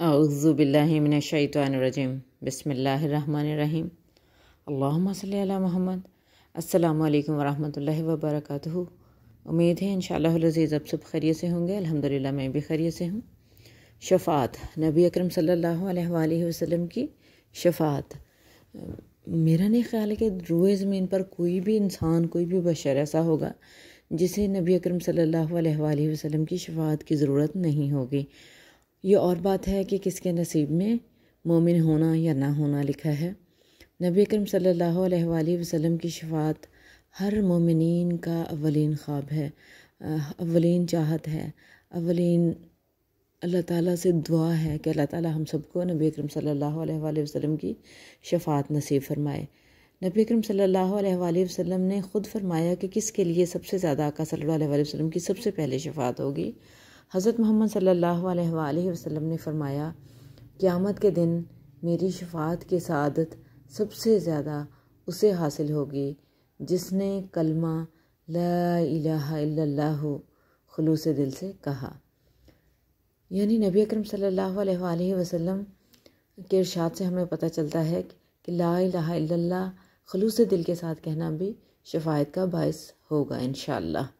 اعوذ باللہ من الشیطان الرجیم بسم اللہ الرحمن الرحیم اللہم صلی علی محمد۔ السلام علیکم ورحمۃ اللہ وبرکاتہ۔ امید ہے انشاءاللہ العزیز اب سب خیریت سے ہوں گے۔ الحمدللہ میں بھی خیریت سے ہوں۔ شفاعت، نبی اکرم صلی اللہ علیہ وآلہ وسلم کی شفاعت۔ میرا نہیں خیال ہے کہ روئے زمین پر کوئی بھی انسان، کوئی بھی بشر ایسا ہوگا جسے نبی اکرم صلی اللہ علیہ وآلہ وسلم کی شفاعت کی ضرورت نہیں ہوگی۔ یہ اور بات ہے کہ کس کے نصیب میں مومن ہونا یا نہ ہونا لکھا ہے۔ نبی اکرم صلی اللہ علیہ وآلہ وسلم کی شفاعت ہر مومنین کا اولین خواب ہے، اولین چاہت ہے، اولین اللہ تعالیٰ سے دعا ہے کہ اللہ تعالیٰ ہم سب کو نبی اکرم صلی اللہ علیہ وآلہ وسلم کی شفاعت نصیب فرمائے۔ نبی اکرم صلی اللہ علیہ وآلہ وسلم نے خود فرمایا کہ کس کے لیے سب سے زیادہ آقا صلی اللہ علیہ وآلہ وسلم کی سب سے پہلے شفاعت ہوگی۔ حضرت محمد صلی اللہ علیہ وآلہ وسلم نے فرمایا، قیامت کے دن میری شفاعت کی سعادت سب سے زیادہ اسے حاصل ہوگی جس نے کلمہ لا الہ الا اللہ خلوص دل سے کہا۔ یعنی نبی اکرم صلی اللہ علیہ وآلہ وسلم کے ارشاد سے ہمیں پتہ چلتا ہے کہ لا الہ الا اللہ خلوص دل کے ساتھ کہنا بھی شفاعت کا باعث ہوگا انشاءاللہ۔